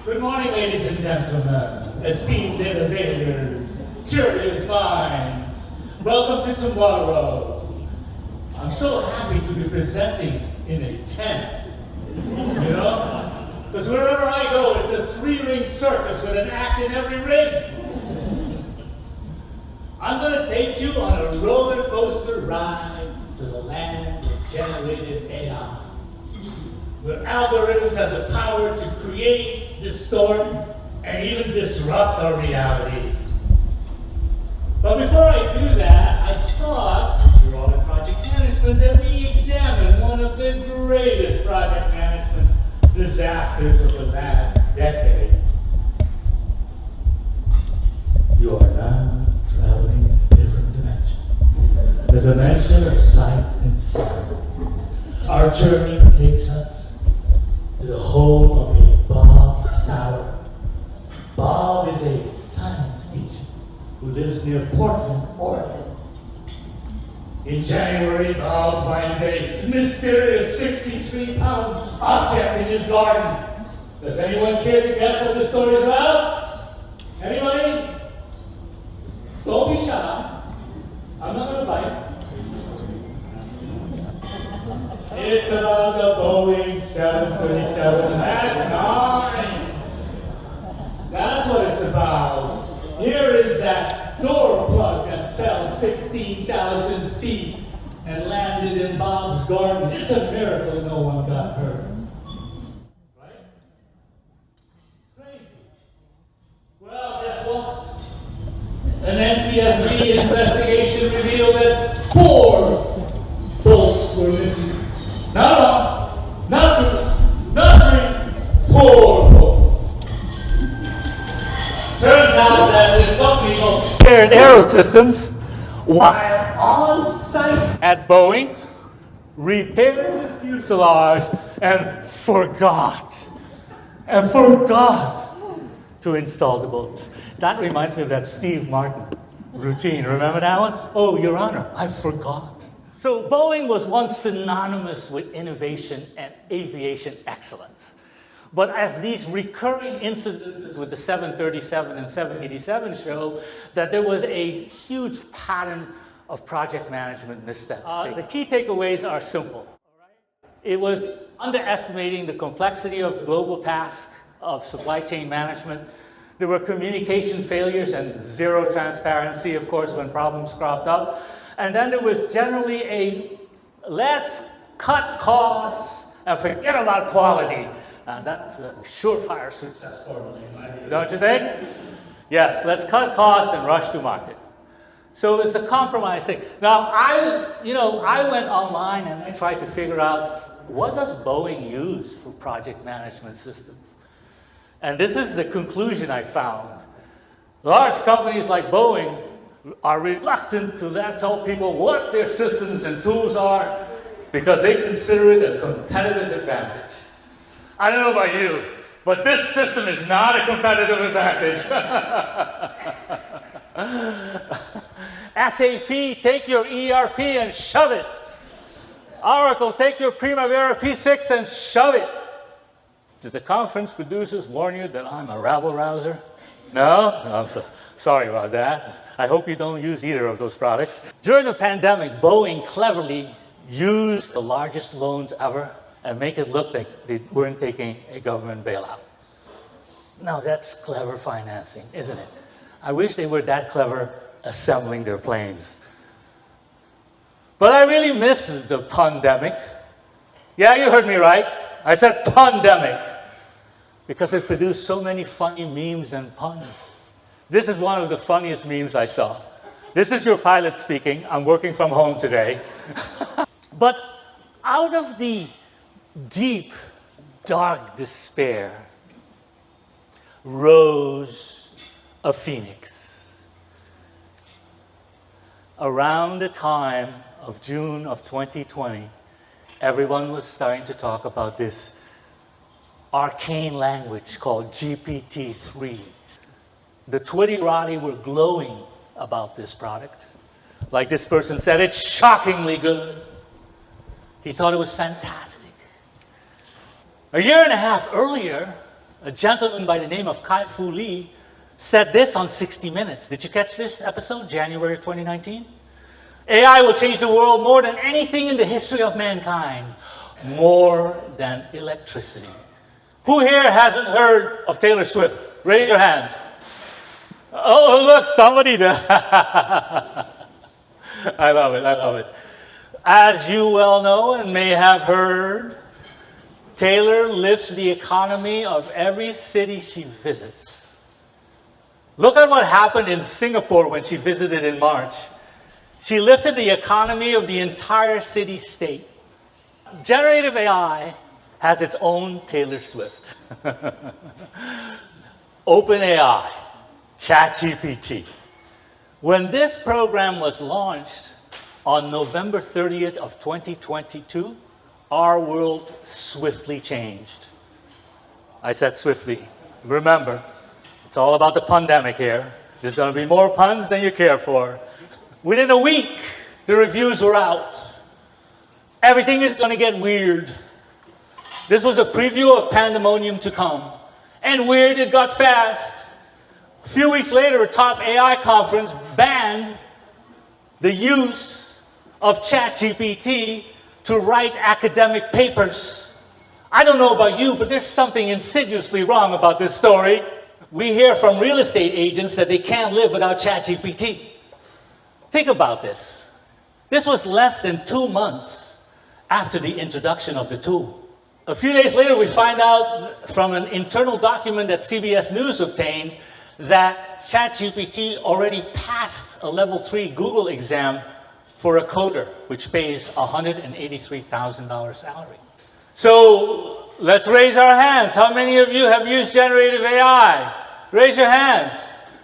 Good morning, ladies and gentlemen, esteemed innovators, curious minds. Welcome to tomorrow. I'm so happy to be presenting in a tent, you know? Because wherever I go, it's a three-ring circus with an act in every ring. I'm going to take you on a roller coaster ride to the land of generative AI, where algorithms have the power to create, distort, and even disrupt our reality. But before I do that, I thought, since we're all in project management, that we examine one of the greatest project management disasters of the last decade. You are now traveling in a different dimension. The dimension of sight and sound. Our journey takes us to the home of a Bob Sauer. Bob is a science teacher who lives near Portland, Oregon. In January, Bob finds a mysterious 63-pound object in his garden. Does anyone care to guess what the story is about? Anybody? Don't be shy. I'm not going to bite. It's about the Boeing 737 MAX 9. That's what it's about. Here is that door plug that fell 16,000 feet and landed in Bob's garden. It's a miracle no one got hurt. Right? It's crazy. Well, guess what? An NTSB investigation revealed that 4 bolts were missing. Not one, not 2, not 3, 4 bolts. Turns out that this company called Shared Aerosystems, while on site at Boeing, repaired the fuselage and forgot to install the bolts. That reminds me of that Steve Martin routine. Remember that one? Oh, Your Honor, I forgot. So Boeing was once synonymous with innovation and aviation excellence. But as these recurring incidences with the 737 and 787 show, that there was a huge pattern of project management missteps. The key takeaways are simple. It was underestimating the complexity of global tasks of supply chain management. There were communication failures and zero transparency, of course, when problems cropped up. And then there was generally a let's cut costs and forget about quality. That's a surefire success formula, don't you think? Yes, let's cut costs and rush to market. So it's a compromise thing. Now, I went online and I tried to figure out what does Boeing use for project management systems? And this is the conclusion I found. Large companies like Boeing are reluctant to tell people what their systems and tools are because they consider it a competitive advantage. I don't know about you, but this system is not a competitive advantage. SAP, take your ERP and shove it. Oracle, take your Primavera P6 and shove it. Did the conference producers warn you that I'm a rabble-rouser? No? I'm sorry about that. I hope you don't use either of those products. During the pandemic, Boeing cleverly used the largest loans ever and make it look like they weren't taking a government bailout. Now that's clever financing, isn't it? I wish they were that clever assembling their planes. But I really miss the pandemic. Yeah, you heard me right. I said pandemic. Because it produced so many funny memes and puns. This is one of the funniest memes I saw. This is your pilot speaking. I'm working from home today. But out of the deep, dark despair rose a phoenix. Around the time of June of 2020, everyone was starting to talk about this arcane language called GPT-3. The Twitterati were glowing about this product. Like this person said, it's shockingly good. He thought it was fantastic. A year and a half earlier, a gentleman by the name of Kai-Fu Lee said this on 60 Minutes. Did you catch this episode, January 2019? AI will change the world more than anything in the history of mankind, more than electricity. Who here hasn't heard of Taylor Swift? Raise your hands. Oh, look, somebody does. I love it, I love it. As you well know and may have heard, Taylor lifts the economy of every city she visits. Look at what happened in Singapore when she visited in March. She lifted the economy of the entire city-state. Generative AI has its own Taylor Swift. OpenAI, ChatGPT. When this program was launched on November 30th of 2022, our world swiftly changed. I said swiftly. Remember, it's all about the pandemic here. There's going to be more puns than you care for. Within a week, the reviews were out. Everything is going to get weird. This was a preview of pandemonium to come. And weird, it got fast. A few weeks later, a top AI conference banned the use of ChatGPT to write academic papers. I don't know about you, but there's something insidiously wrong about this story. We hear from real estate agents that they can't live without ChatGPT. Think about this. This was less than 2 months after the introduction of the tool. A few days later, we find out from an internal document that CBS News obtained that ChatGPT already passed a level 3 Google exam for a coder, which pays $183,000 salary. So let's raise our hands. How many of you have used generative AI? Raise your hands.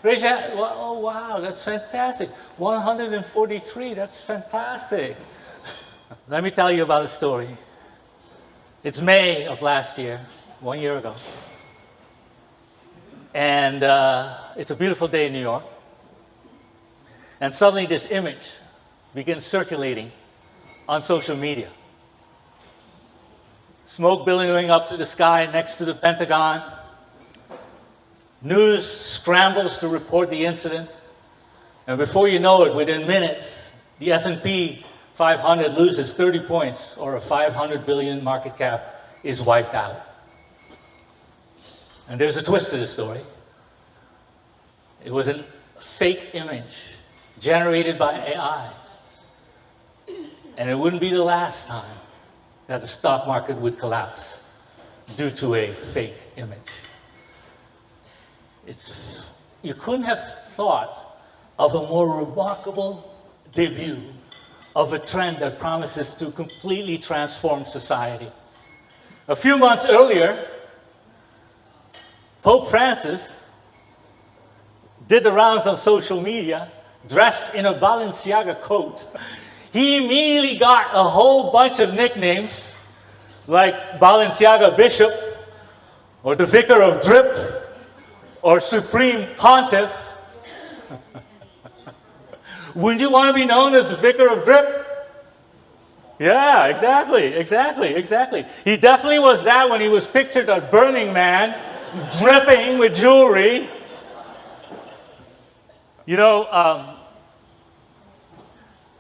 Raise your hand. Oh, wow, that's fantastic. 143, that's fantastic. Let me tell you about a story. It's May of last year, 1 year ago. And it's a beautiful day in New York. And suddenly this image begins circulating on social media. Smoke billowing up to the sky next to the Pentagon. News scrambles to report the incident. And before you know it, within minutes, the S&P 500 loses 30 points, or a 500 billion market cap is wiped out. And there's a twist to the story. It was a fake image generated by AI. And it wouldn't be the last time that the stock market would collapse due to a fake image. You couldn't have thought of a more remarkable debut of a trend that promises to completely transform society. A few months earlier, Pope Francis did the rounds on social media, dressed in a Balenciaga coat. He immediately got a whole bunch of nicknames, like Balenciaga Bishop, or the Vicar of Drip, or Supreme Pontiff. Wouldn't you want to be known as the Vicar of Drip? Yeah, exactly. He definitely was that when he was pictured at Burning Man, dripping with jewelry. You know,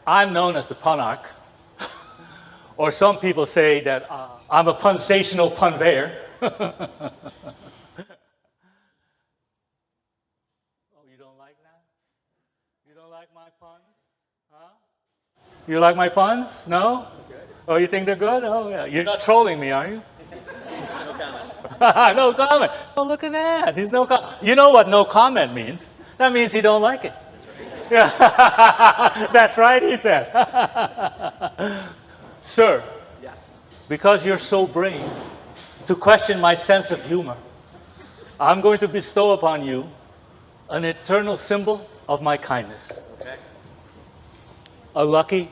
I'm known as the punarch, or some people say that I'm a punsational punveyor. Oh, you don't like that? You don't like my puns? Huh? You like my puns? No? Okay. Oh, you think they're good? Oh, yeah. You're not trolling me, are you? No comment. No comment. Oh, look at that. He's no comment. You know what no comment means? That means he don't like it. That's right. Yeah. That's right, he said. Sir, yeah. Because you're so brave to question my sense of humor, I'm going to bestow upon you an eternal symbol of my kindness. Okay. A lucky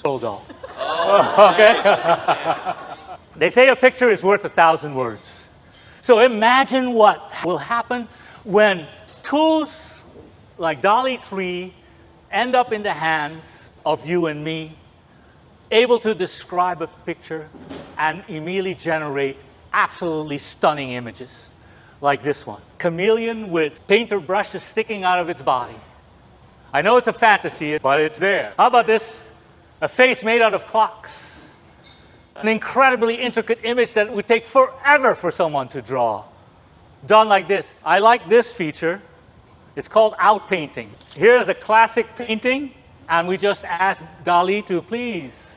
troll doll. Oh, okay? They say a picture is worth 1,000 words. So imagine what will happen when tools like DALL-E 3 end up in the hands of you and me, able to describe a picture and immediately generate absolutely stunning images. like this one. Chameleon with painter brushes sticking out of its body. I know it's a fantasy, but it's there. How about this? A face made out of clocks. An incredibly intricate image that would take forever for someone to draw. Done like this. I like this feature. It's called outpainting. Here's a classic painting, and we just asked DALL-E to please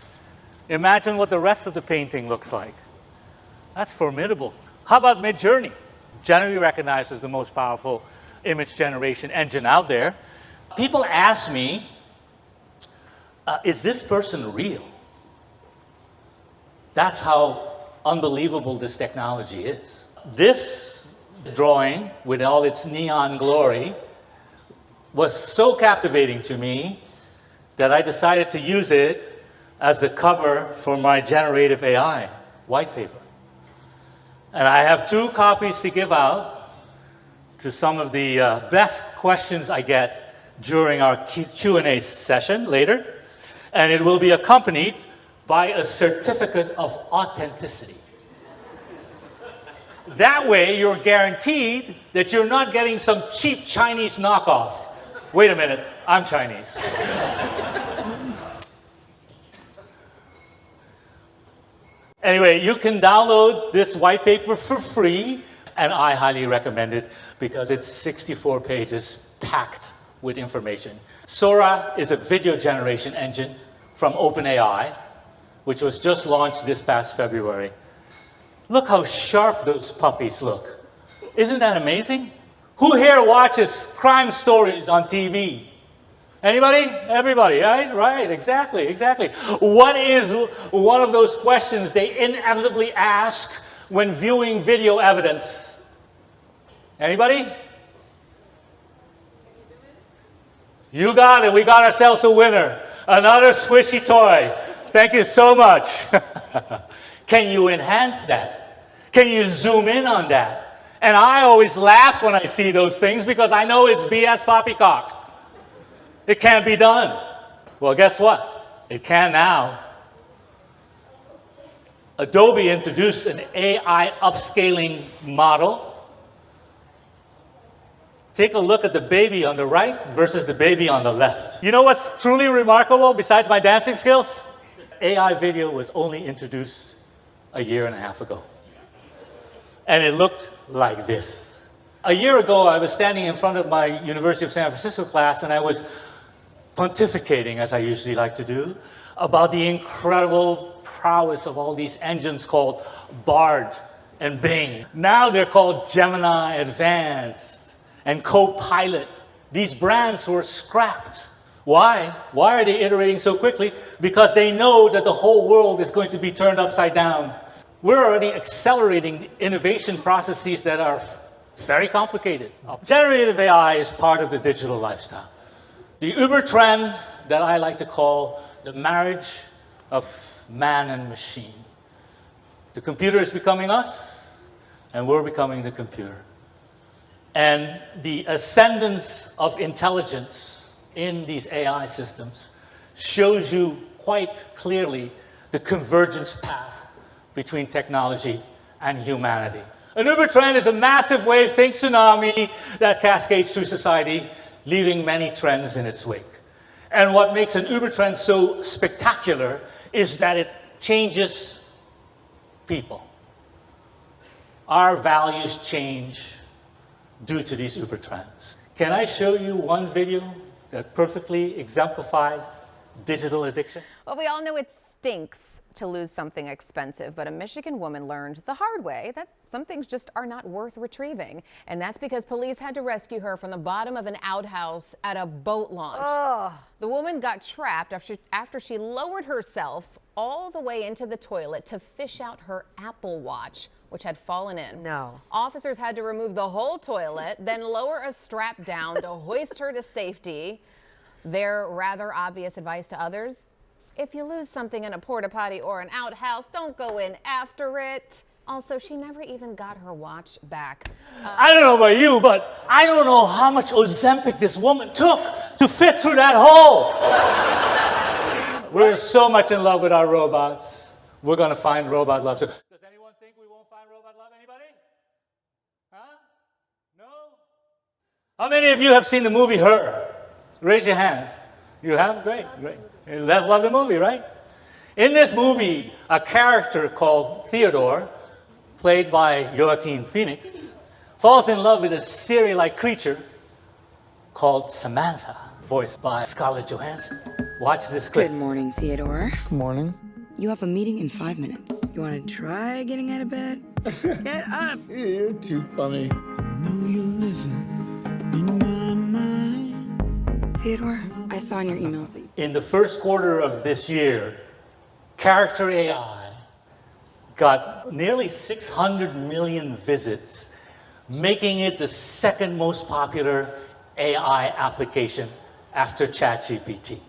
imagine what the rest of the painting looks like. That's formidable. How about Midjourney? Generally recognized as the most powerful image generation engine out there. People ask me, is this person real? That's how unbelievable this technology is. This drawing, with all its neon glory, was so captivating to me that I decided to use it as the cover for my generative AI white paper. And I have 2 copies to give out to some of the best questions I get during our Q&A session later. And it will be accompanied by a certificate of authenticity. That way, you're guaranteed that you're not getting some cheap Chinese knockoff. Wait a minute, I'm Chinese. Anyway, you can download this white paper for free, and I highly recommend it because it's 64 pages packed with information. Sora is a video generation engine from OpenAI, which was just launched this past February. Look how sharp those puppies look. Isn't that amazing? Who here watches crime stories on TV? Anybody? Everybody, right? Right, exactly. What is one of those questions they inevitably ask when viewing video evidence? Anybody? You got it. We got ourselves a winner. Another squishy toy. Thank you so much. Can you enhance that? Can you zoom in on that? And I always laugh when I see those things because I know it's BS poppycock. It can't be done. Well, guess what? It can now. Adobe introduced an AI upscaling model. Take a look at the baby on the right versus the baby on the left. You know what's truly remarkable besides my dancing skills? AI video was only introduced a year and a half ago. And it looked like this. A year ago, I was standing in front of my University of San Francisco class, and I was pontificating, as I usually like to do, about the incredible prowess of all these engines called Bard and Bing. Now they're called Gemini Advanced and Copilot. These brands were scrapped. Why? Why are they iterating so quickly? Because they know that the whole world is going to be turned upside down. We're already accelerating innovation processes that are very complicated. Generative AI is part of the digital lifestyle. The Ubertrend that I like to call the marriage of man and machine. The computer is becoming us, and we're becoming the computer. And the ascendance of intelligence in these AI systems shows you quite clearly the convergence path between technology and humanity. An Ubertrend is a massive wave, think tsunami, that cascades through society, leaving many trends in its wake. And what makes an Ubertrend so spectacular is that it changes people. Our values change due to these Ubertrends. Can I show you one video that perfectly exemplifies digital addiction? Well, we all know it stinks to lose something expensive, but a Michigan woman learned the hard way that some things just are not worth retrieving. And that's because police had to rescue her from the bottom of an outhouse at a boat launch. Oh. The woman got trapped after she lowered herself all the way into the toilet to fish out her Apple Watch, which had fallen in. No. Officers had to remove the whole toilet, then lower a strap down to hoist her to safety. Their rather obvious advice to others: if you lose something in a porta potty or an outhouse, don't go in after it. Also, she never even got her watch back. I don't know about you, but I don't know how much Ozempic this woman took to fit through that hole. We're so much in love with our robots. We're going to find robot love. So, does anyone think we won't find robot love? Anybody? Huh? How many of you have seen the movie Her? Raise your hands. You have? Great, great. You love the movie, right? In this movie, a character called Theodore, played by Joaquin Phoenix, falls in love with a Siri-like creature called Samantha, voiced by Scarlett Johansson. Watch this clip. Good morning, Theodore. Good morning. You have a meeting in 5 minutes. You want to try getting out of bed? Get up! You're too funny. Theodore, I saw in your emails that you... In the first quarter of this year, character AI got nearly 600 million visits, making it the second most popular AI application after ChatGPT.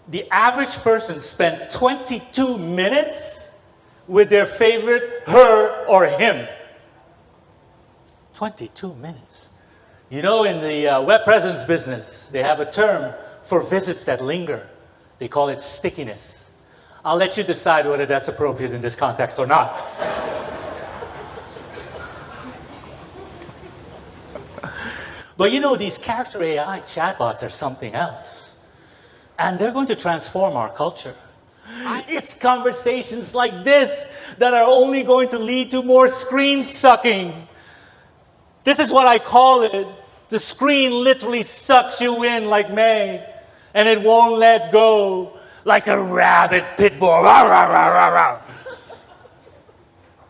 The average person spent 22 minutes with their favorite her or him. 22 minutes. You know, in the web presence business, they have a term for visits that linger. They call it stickiness. I'll let you decide whether that's appropriate in this context or not. But you know, these character AI chatbots are something else. And they're going to transform our culture. It's conversations like this that are only going to lead to more screen sucking. This is what I call it. The screen literally sucks you in like May, and it won't let go like a rabid pit bull. Rah, rah, rah, rah, rah.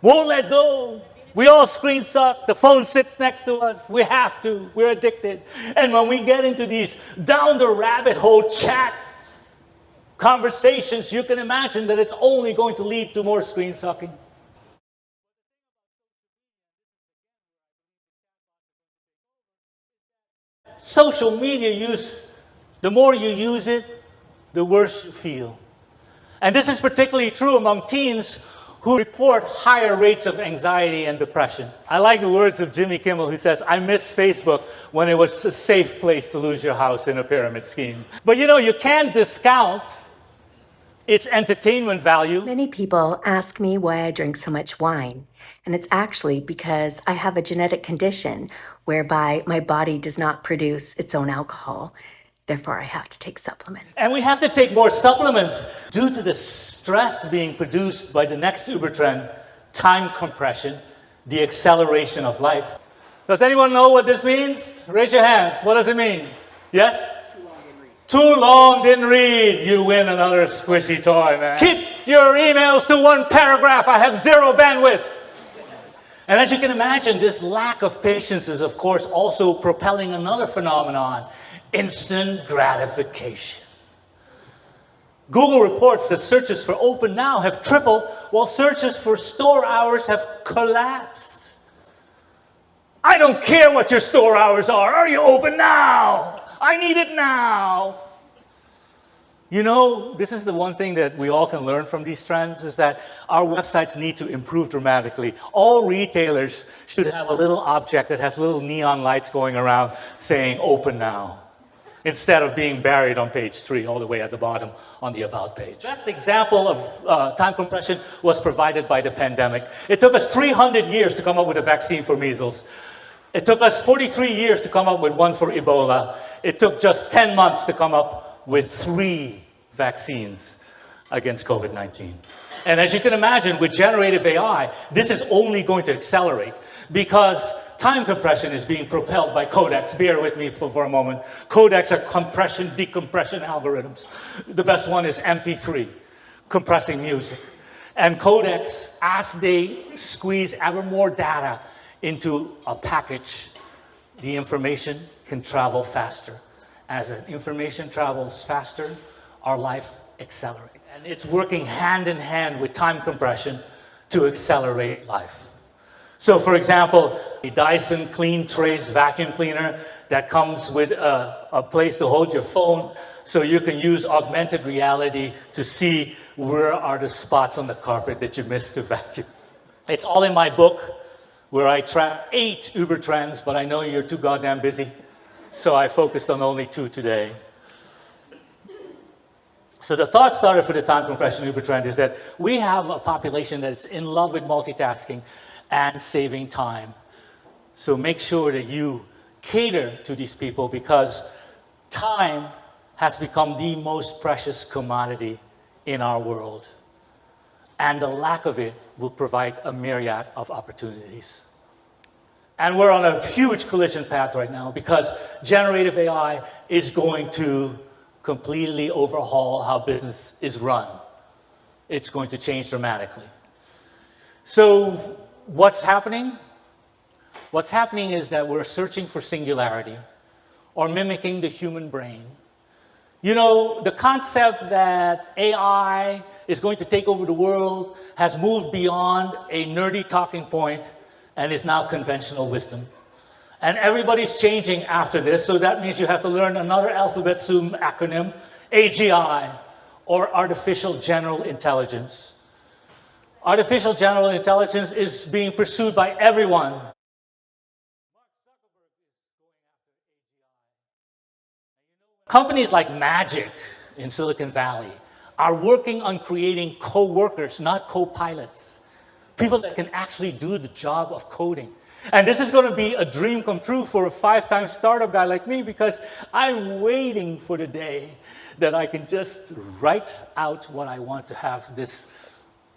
Won't let go. We all screen suck. The phone sits next to us. We have to. We're addicted. And when we get into these down the rabbit hole chat conversations, you can imagine that it's only going to lead to more screen sucking. Social media use, the more you use it, the worse you feel. And this is particularly true among teens who report higher rates of anxiety and depression. I like the words of Jimmy Kimmel, who says, "I miss Facebook when it was a safe place to lose your house in a pyramid scheme." But you know, you can't discount its entertainment value. Many people ask me why I drink so much wine, and it's actually because I have a genetic condition whereby my body does not produce its own alcohol. Therefore, I have to take supplements. And we have to take more supplements due to the stress being produced by the next Ubertrend, time compression, the acceleration of life. Does anyone know what this means? Raise your hands. What does it mean? Yes? Too long didn't read. You win another squishy toy, man. Keep your emails to one paragraph. I have zero bandwidth. And as you can imagine, this lack of patience is, of course, also propelling another phenomenon: instant gratification. Google reports that searches for Open Now have tripled, while searches for store hours have collapsed. I don't care what your store hours are. Are you open now? I need it now. You know, this is the one thing that we all can learn from these trends, is that our websites need to improve dramatically. All retailers should have a little object that has little neon lights going around saying open now, instead of being buried on page 3 all the way at the bottom on the About page. The best example of time compression was provided by the pandemic. It took us 300 years to come up with a vaccine for measles. It took us 43 years to come up with one for Ebola. It took just 10 months to come up with 3 vaccines against COVID-19. And as you can imagine, with generative AI, this is only going to accelerate, because time compression is being propelled by codecs. Bear with me for a moment. Codecs are compression, decompression algorithms. The best one is MP3, compressing music. And codecs, as they squeeze ever more data into a package, the information can travel faster. As information travels faster, our life accelerates. And it's working hand in hand with time compression to accelerate life. So for example, a Dyson Clean Trace vacuum cleaner that comes with a place to hold your phone, so you can use augmented reality to see where are the spots on the carpet that you missed to vacuum. It's all in my book, where I track 8 Ubertrends, but I know you're too goddamn busy, so I focused on only 2 today. So the thought starter for the time compression Ubertrend is that we have a population that's in love with multitasking and saving time. So make sure that you cater to these people, because time has become the most precious commodity in our world. And the lack of it will provide a myriad of opportunities. And we're on a huge collision path right now, because generative AI is going to completely overhaul how business is run. It's going to change dramatically. So what's happening? What's happening is that we're searching for singularity, or mimicking the human brain. You know, the concept that AI is going to take over the world has moved beyond a nerdy talking point and is now conventional wisdom. And everybody's changing after this, so that means you have to learn another alphabet soup acronym, AGI, or Artificial General Intelligence. Artificial General Intelligence is being pursued by everyone. Companies like Magic in Silicon Valley are working on creating co-workers, not co-pilots. People that can actually do the job of coding. And this is going to be a dream come true for a 5-time startup guy like me, because I'm waiting for the day that I can just write out what I want to have this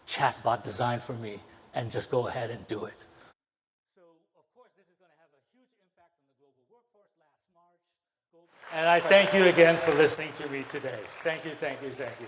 chatbot design for me and just go ahead and do it. So, of course, this is going to have a huge impact on the global workforce last March. And I thank you again for listening to me today. Thank you, thank you, thank you.